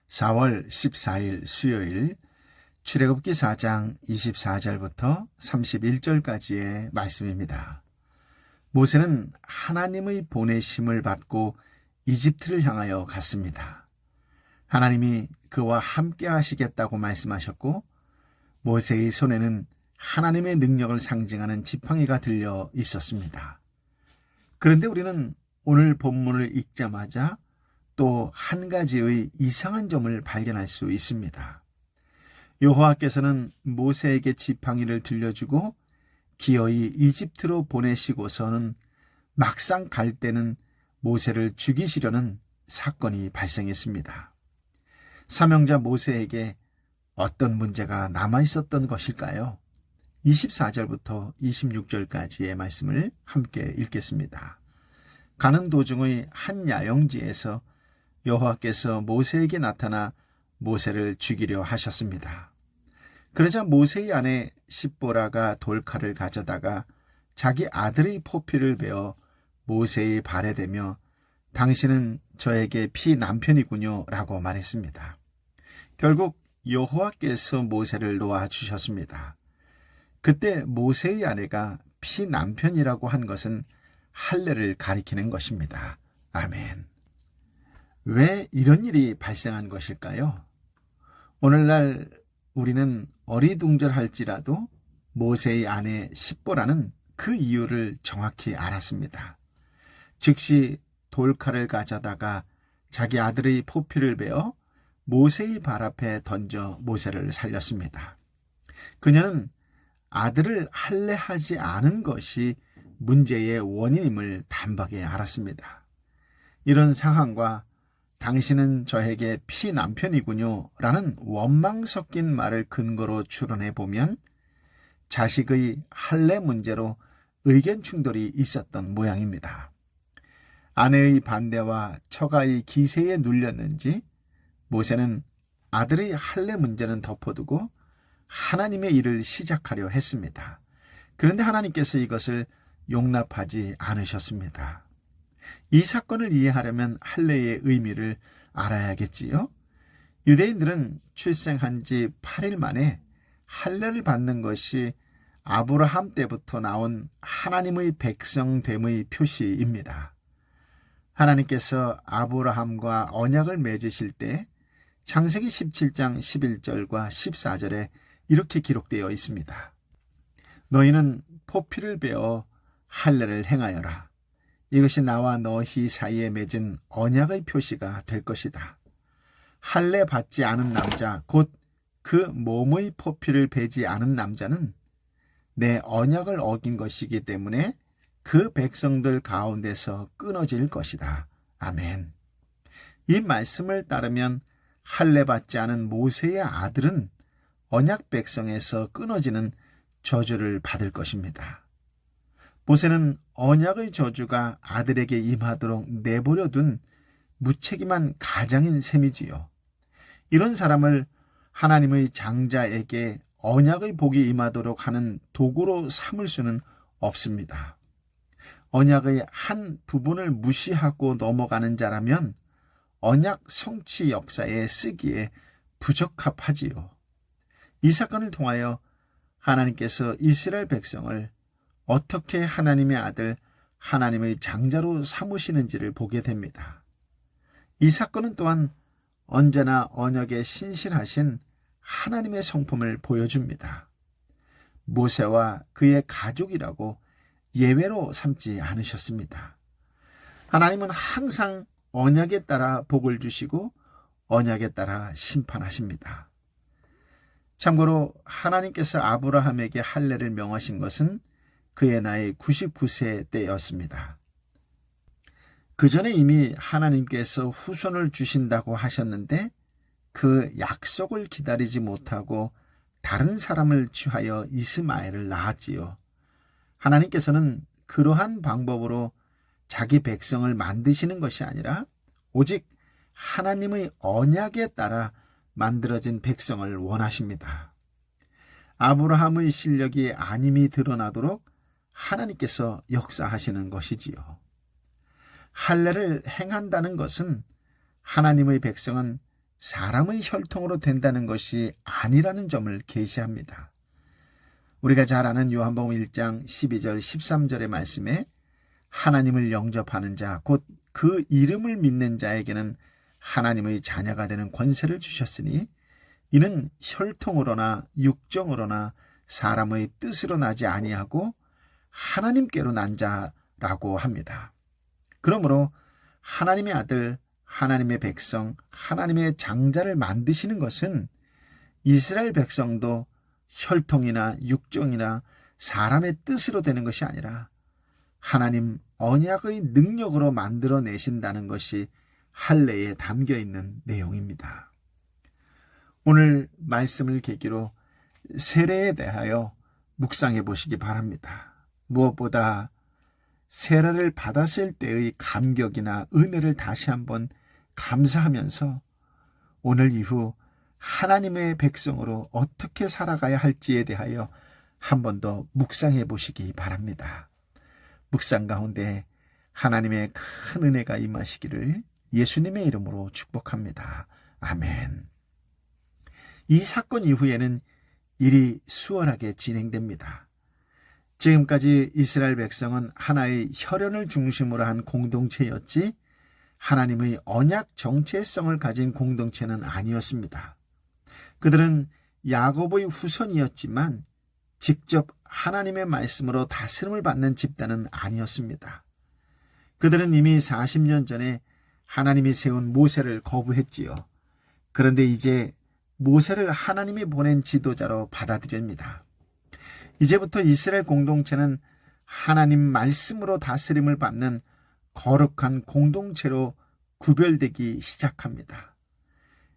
4월 14일 수요일 출애굽기 4장 24절부터 31절까지의 말씀입니다. 모세는 하나님의 보내심을 받고 이집트를 향하여 갔습니다. 하나님이 그와 함께 하시겠다고 말씀하셨고 모세의 손에는 하나님의 능력을 상징하는 지팡이가 들려 있었습니다. 그런데 우리는 오늘 본문을 읽자마자 또 한 가지의 이상한 점을 발견할 수 있습니다. 여호와께서는 모세에게 지팡이를 들려주고 기어이 이집트로 보내시고서는 막상 갈 때는 모세를 죽이시려는 사건이 발생했습니다. 사명자 모세에게 어떤 문제가 남아있었던 것일까요? 24절부터 26절까지의 말씀을 함께 읽겠습니다. 가는 도중의 한 야영지에서 여호와께서 모세에게 나타나 모세를 죽이려 하셨습니다. 그러자 모세의 아내 십보라가 돌칼을 가져다가 자기 아들의 포피를 베어 모세의 발에 대며 당신은 저에게 피 남편이군요 라고 말했습니다. 결국 여호와께서 모세를 놓아주셨습니다. 그때 모세의 아내가 피 남편이라고 한 것은 할례를 가리키는 것입니다. 아멘. 왜 이런 일이 발생한 것일까요? 오늘날 우리는 어리둥절할지라도 모세의 아내 십보라는 그 이유를 정확히 알았습니다. 즉시 돌칼을 가져다가 자기 아들의 포피를 베어 모세의 발 앞에 던져 모세를 살렸습니다. 그녀는 아들을 할례하지 않은 것이 문제의 원인임을 단박에 알았습니다. 이런 상황과 당신은 저에게 피 남편이군요 라는 원망 섞인 말을 근거로 추론해 보면 자식의 할례 문제로 의견 충돌이 있었던 모양입니다. 아내의 반대와 처가의 기세에 눌렸는지 모세는 아들의 할례 문제는 덮어두고 하나님의 일을 시작하려 했습니다. 그런데 하나님께서 이것을 용납하지 않으셨습니다. 이 사건을 이해하려면 할례의 의미를 알아야겠지요. 유대인들은 출생한 지 8일 만에 할례를 받는 것이 아브라함 때부터 나온 하나님의 백성됨의 표시입니다. 하나님께서 아브라함과 언약을 맺으실 때 창세기 17장 11절과 14절에 이렇게 기록되어 있습니다. 너희는 포피를 베어 할례를 행하여라. 이것이 나와 너희 사이에 맺은 언약의 표시가 될 것이다. 할례 받지 않은 남자 곧 그 몸의 포피를 베지 않은 남자는 내 언약을 어긴 것이기 때문에 그 백성들 가운데서 끊어질 것이다. 아멘. 이 말씀을 따르면 할례 받지 않은 모세의 아들은 언약 백성에서 끊어지는 저주를 받을 것입니다. 모세는 언약의 저주가 아들에게 임하도록 내버려 둔 무책임한 가장인 셈이지요. 이런 사람을 하나님의 장자에게 언약의 복이 임하도록 하는 도구로 삼을 수는 없습니다. 언약의 한 부분을 무시하고 넘어가는 자라면 언약 성취 역사에 쓰기에 부적합하지요. 이 사건을 통하여 하나님께서 이스라엘 백성을 어떻게 하나님의 아들, 하나님의 장자로 삼으시는지를 보게 됩니다. 이 사건은 또한 언제나 언약에 신실하신 하나님의 성품을 보여줍니다. 모세와 그의 가족이라고 예외로 삼지 않으셨습니다. 하나님은 항상 언약에 따라 복을 주시고 언약에 따라 심판하십니다. 참고로 하나님께서 아브라함에게 할례를 명하신 것은 그의 나이 99세 때였습니다. 그 전에 이미 하나님께서 후손을 주신다고 하셨는데 그 약속을 기다리지 못하고 다른 사람을 취하여 이스마엘을 낳았지요. 하나님께서는 그러한 방법으로 자기 백성을 만드시는 것이 아니라 오직 하나님의 언약에 따라 만들어진 백성을 원하십니다. 아브라함의 실력이 아님이 드러나도록 하나님께서 역사하시는 것이지요. 할례를 행한다는 것은 하나님의 백성은 사람의 혈통으로 된다는 것이 아니라는 점을 계시합니다. 우리가 잘 아는 요한복음 1장 12절 13절의 말씀에 하나님을 영접하는 자, 곧 그 이름을 믿는 자에게는 하나님의 자녀가 되는 권세를 주셨으니 이는 혈통으로나 육정으로나 사람의 뜻으로 나지 아니하고 하나님께로 난 자라고 합니다. 그러므로 하나님의 아들, 하나님의 백성, 하나님의 장자를 만드시는 것은 이스라엘 백성도 혈통이나 육정이나 사람의 뜻으로 되는 것이 아니라 하나님 언약의 능력으로 만들어내신다는 것이 할례에 담겨 있는 내용입니다. 오늘 말씀을 계기로 세례에 대하여 묵상해 보시기 바랍니다. 무엇보다 세례를 받았을 때의 감격이나 은혜를 다시 한번 감사하면서 오늘 이후 하나님의 백성으로 어떻게 살아가야 할지에 대하여 한 번 더 묵상해 보시기 바랍니다. 묵상 가운데 하나님의 큰 은혜가 임하시기를 예수님의 이름으로 축복합니다. 아멘. 이 사건 이후에는 일이 수월하게 진행됩니다. 지금까지 이스라엘 백성은 하나의 혈연을 중심으로 한 공동체였지 하나님의 언약 정체성을 가진 공동체는 아니었습니다. 그들은 야곱의 후손이었지만 직접 하나님의 말씀으로 다스림을 받는 집단은 아니었습니다. 그들은 이미 40년 전에 하나님이 세운 모세를 거부했지요. 그런데 이제 모세를 하나님이 보낸 지도자로 받아들입니다. 이제부터 이스라엘 공동체는 하나님 말씀으로 다스림을 받는 거룩한 공동체로 구별되기 시작합니다.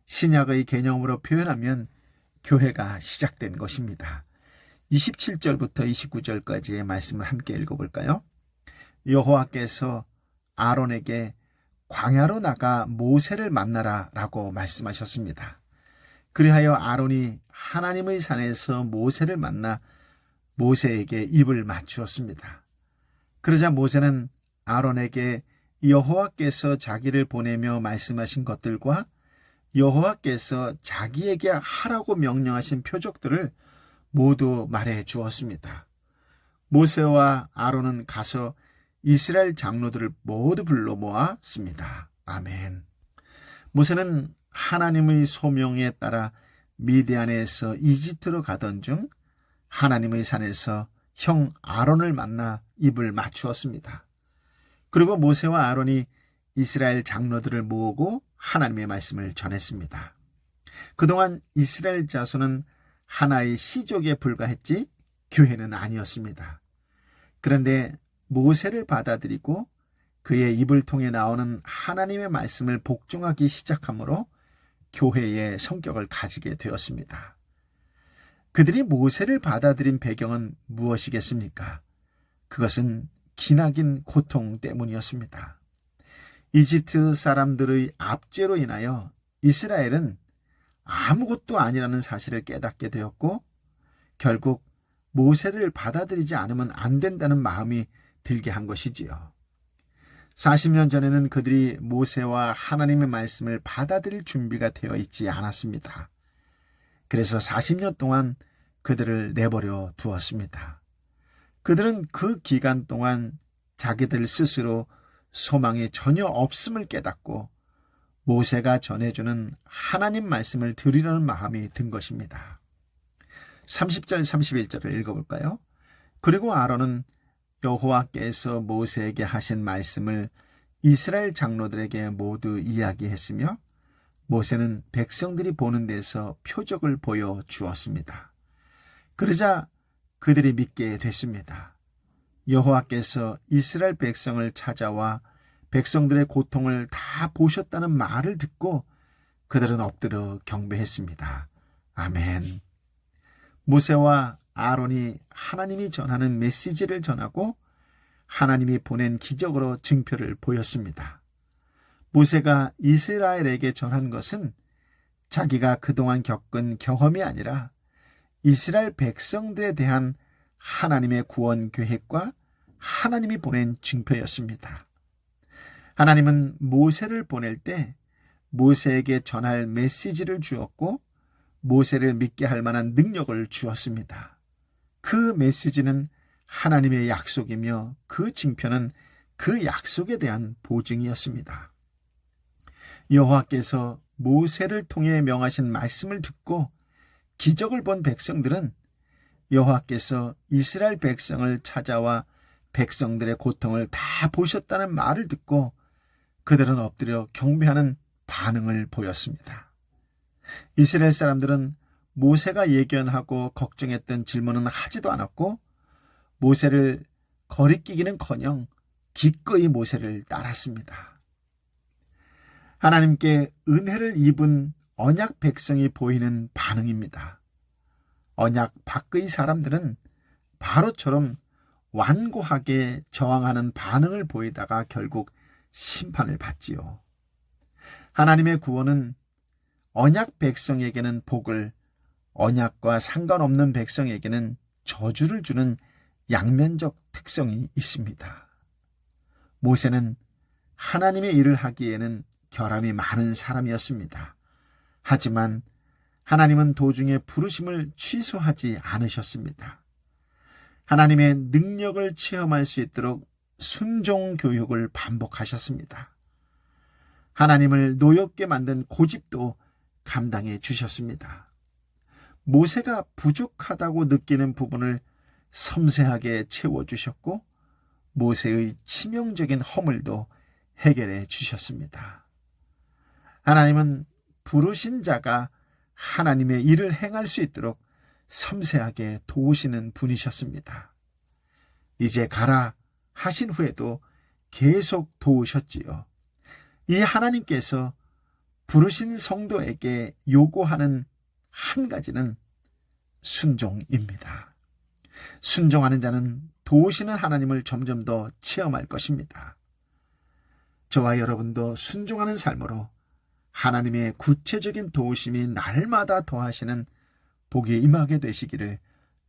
신약의 개념으로 표현하면 교회가 시작된 것입니다. 27절부터 29절까지의 말씀을 함께 읽어볼까요? 여호와께서 아론에게 광야로 나가 모세를 만나라 라고 말씀하셨습니다. 그리하여 아론이 하나님의 산에서 모세를 만나 모세에게 입을 맞추었습니다. 그러자 모세는 아론에게 여호와께서 자기를 보내며 말씀하신 것들과 여호와께서 자기에게 하라고 명령하신 표적들을 모두 말해 주었습니다. 모세와 아론은 가서 이스라엘 장로들을 모두 불러 모았습니다. 아멘. 모세는 하나님의 소명에 따라 미디안에서 이집트로 가던 중 하나님의 산에서 형 아론을 만나 입을 맞추었습니다. 그리고 모세와 아론이 이스라엘 장로들을 모으고 하나님의 말씀을 전했습니다. 그동안 이스라엘 자손은 하나의 시족에 불과했지 교회는 아니었습니다. 그런데 모세를 받아들이고 그의 입을 통해 나오는 하나님의 말씀을 복종하기 시작하므로 교회의 성격을 가지게 되었습니다. 그들이 모세를 받아들인 배경은 무엇이겠습니까? 그것은 기나긴 고통 때문이었습니다. 이집트 사람들의 압제로 인하여 이스라엘은 아무것도 아니라는 사실을 깨닫게 되었고 결국 모세를 받아들이지 않으면 안 된다는 마음이 들게 한 것이지요. 40년 전에는 그들이 모세와 하나님의 말씀을 받아들일 준비가 되어 있지 않았습니다. 그래서 40년 동안 그들을 내버려 두었습니다. 그들은 그 기간 동안 자기들 스스로 소망이 전혀 없음을 깨닫고 모세가 전해주는 하나님 말씀을 들으려는 마음이 든 것입니다. 30절 31절을 읽어볼까요? 그리고 아론은 여호와께서 모세에게 하신 말씀을 이스라엘 장로들에게 모두 이야기했으며 모세는 백성들이 보는 데서 표적을 보여 주었습니다. 그러자 그들이 믿게 됐습니다. 여호와께서 이스라엘 백성을 찾아와 백성들의 고통을 다 보셨다는 말을 듣고 그들은 엎드려 경배했습니다. 아멘. 모세와 아론이 하나님이 전하는 메시지를 전하고 하나님이 보낸 기적으로 증표를 보였습니다. 모세가 이스라엘에게 전한 것은 자기가 그동안 겪은 경험이 아니라 이스라엘 백성들에 대한 하나님의 구원 계획과 하나님이 보낸 증표였습니다. 하나님은 모세를 보낼 때 모세에게 전할 메시지를 주었고 모세를 믿게 할 만한 능력을 주었습니다. 그 메시지는 하나님의 약속이며 그 징표는 그 약속에 대한 보증이었습니다. 여호와께서 모세를 통해 명하신 말씀을 듣고 기적을 본 백성들은 여호와께서 이스라엘 백성을 찾아와 백성들의 고통을 다 보셨다는 말을 듣고 그들은 엎드려 경배하는 반응을 보였습니다. 이스라엘 사람들은 모세가 예견하고 걱정했던 질문은 하지도 않았고 모세를 거리끼기는커녕 기꺼이 모세를 따랐습니다. 하나님께 은혜를 입은 언약 백성이 보이는 반응입니다. 언약 밖의 사람들은 바로처럼 완고하게 저항하는 반응을 보이다가 결국 심판을 받지요. 하나님의 구원은 언약 백성에게는 복을, 언약과 상관없는 백성에게는 저주를 주는 양면적 특성이 있습니다. 모세는 하나님의 일을 하기에는 결함이 많은 사람이었습니다. 하지만 하나님은 도중에 부르심을 취소하지 않으셨습니다. 하나님의 능력을 체험할 수 있도록 순종 교육을 반복하셨습니다. 하나님을 노엽게 만든 고집도 감당해 주셨습니다. 모세가 부족하다고 느끼는 부분을 섬세하게 채워주셨고 모세의 치명적인 허물도 해결해 주셨습니다. 하나님은 부르신 자가 하나님의 일을 행할 수 있도록 섬세하게 도우시는 분이셨습니다. 이제 가라 하신 후에도 계속 도우셨지요. 이 하나님께서 부르신 성도에게 요구하는 한 가지는 순종입니다. 순종하는 자는 도우시는 하나님을 점점 더 체험할 것입니다. 저와 여러분도 순종하는 삶으로 하나님의 구체적인 도우심이 날마다 더하시는 복에 임하게 되시기를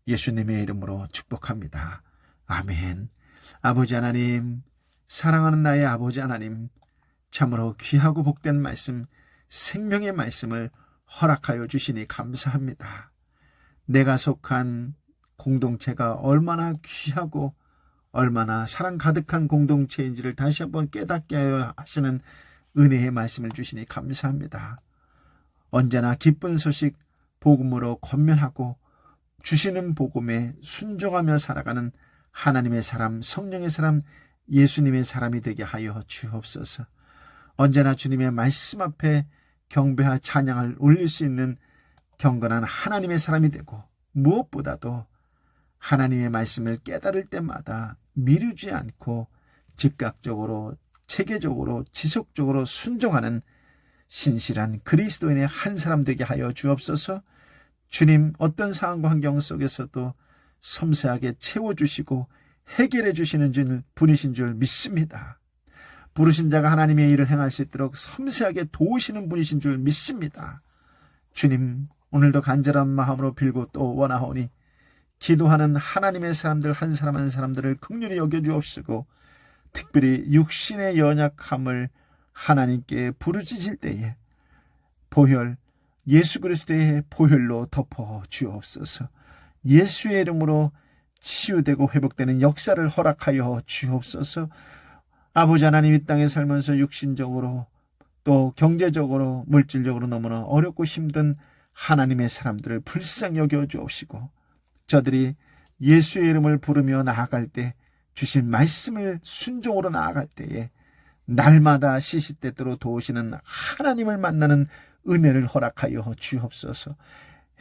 예수님의 이름으로 축복합니다. 아멘. 아버지 하나님, 사랑하는 나의 아버지 하나님, 참으로 귀하고 복된 말씀, 생명의 말씀을 허락하여 주시니 감사합니다. 내가 속한 공동체가 얼마나 귀하고 얼마나 사랑 가득한 공동체인지를 다시 한번 깨닫게 하여 하시는 은혜의 말씀을 주시니 감사합니다. 언제나 기쁜 소식 복음으로 권면하고 주시는 복음에 순종하며 살아가는 하나님의 사람, 성령의 사람, 예수님의 사람이 되게 하여 주옵소서. 언제나 주님의 말씀 앞에 경배와 찬양을 올릴 수 있는 경건한 하나님의 사람이 되고 무엇보다도 하나님의 말씀을 깨달을 때마다 미루지 않고 즉각적으로 체계적으로 지속적으로 순종하는 신실한 그리스도인의 한 사람 되게 하여 주옵소서. 주님, 어떤 상황과 환경 속에서도 섬세하게 채워주시고 해결해 주시는 분이신 줄 믿습니다. 부르신 자가 하나님의 일을 행할 수 있도록 섬세하게 도우시는 분이신 줄 믿습니다. 주님, 오늘도 간절한 마음으로 빌고 또 원하오니 기도하는 하나님의 사람들 한 사람 한 사람들을 긍휼히 여겨주옵시고 특별히 육신의 연약함을 하나님께 부르짖을 때에 보혈, 예수 그리스도의 보혈로 덮어 주옵소서. 예수의 이름으로 치유되고 회복되는 역사를 허락하여 주옵소서. 아버지 하나님, 이 땅에 살면서 육신적으로 또 경제적으로 물질적으로 너무나 어렵고 힘든 하나님의 사람들을 불쌍히 여겨 주옵시고 저들이 예수의 이름을 부르며 나아갈 때 주신 말씀을 순종으로 나아갈 때에 날마다 시시때때로 도우시는 하나님을 만나는 은혜를 허락하여 주옵소서.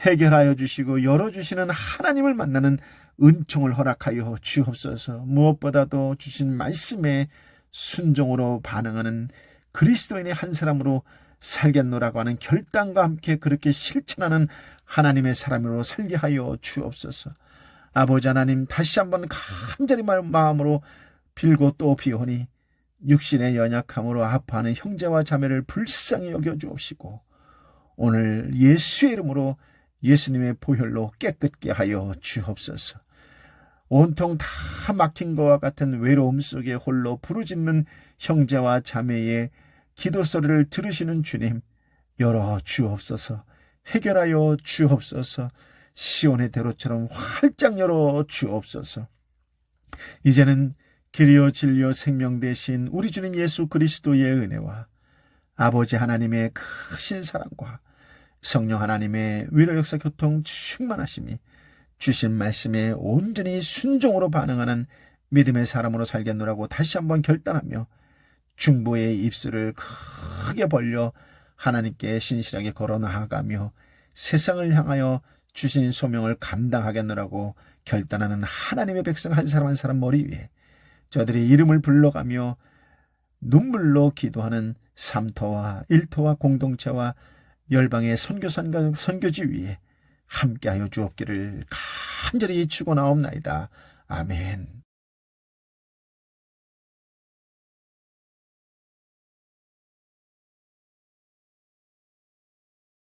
해결하여 주시고 열어주시는 하나님을 만나는 은총을 허락하여 주옵소서. 무엇보다도 주신 말씀에 순종으로 반응하는 그리스도인의 한 사람으로 살겠노라고 하는 결단과 함께 그렇게 실천하는 하나님의 사람으로 살게 하여 주옵소서. 아버지 하나님, 다시 한번 간절히 마음으로 빌고 또 비오니 육신의 연약함으로 아파하는 형제와 자매를 불쌍히 여겨주옵시고 오늘 예수의 이름으로 예수님의 보혈로 깨끗게 하여 주옵소서. 온통 다 막힌 것과 같은 외로움 속에 홀로 부르짖는 형제와 자매의 기도 소리를 들으시는 주님, 열어 주옵소서. 해결하여 주옵소서. 시온의 대로처럼 활짝 열어 주옵소서. 이제는 길이요 진리요 생명 되신 우리 주님 예수 그리스도의 은혜와 아버지 하나님의 크신 사랑과 성령 하나님의 위로 역사 교통 충만하심이 주신 말씀에 온전히 순종으로 반응하는 믿음의 사람으로 살겠노라고 다시 한번 결단하며 중보의 입술을 크게 벌려 하나님께 신실하게 걸어 나아가며 세상을 향하여 주신 소명을 감당하겠노라고 결단하는 하나님의 백성 한 사람 한 사람 머리 위에 저들의 이름을 불러가며 눈물로 기도하는 삼터와 일터와 공동체와 열방의 선교산과 선교지 위에 함께하여 주옵기를 간절히 축원하옵나이다. 아멘.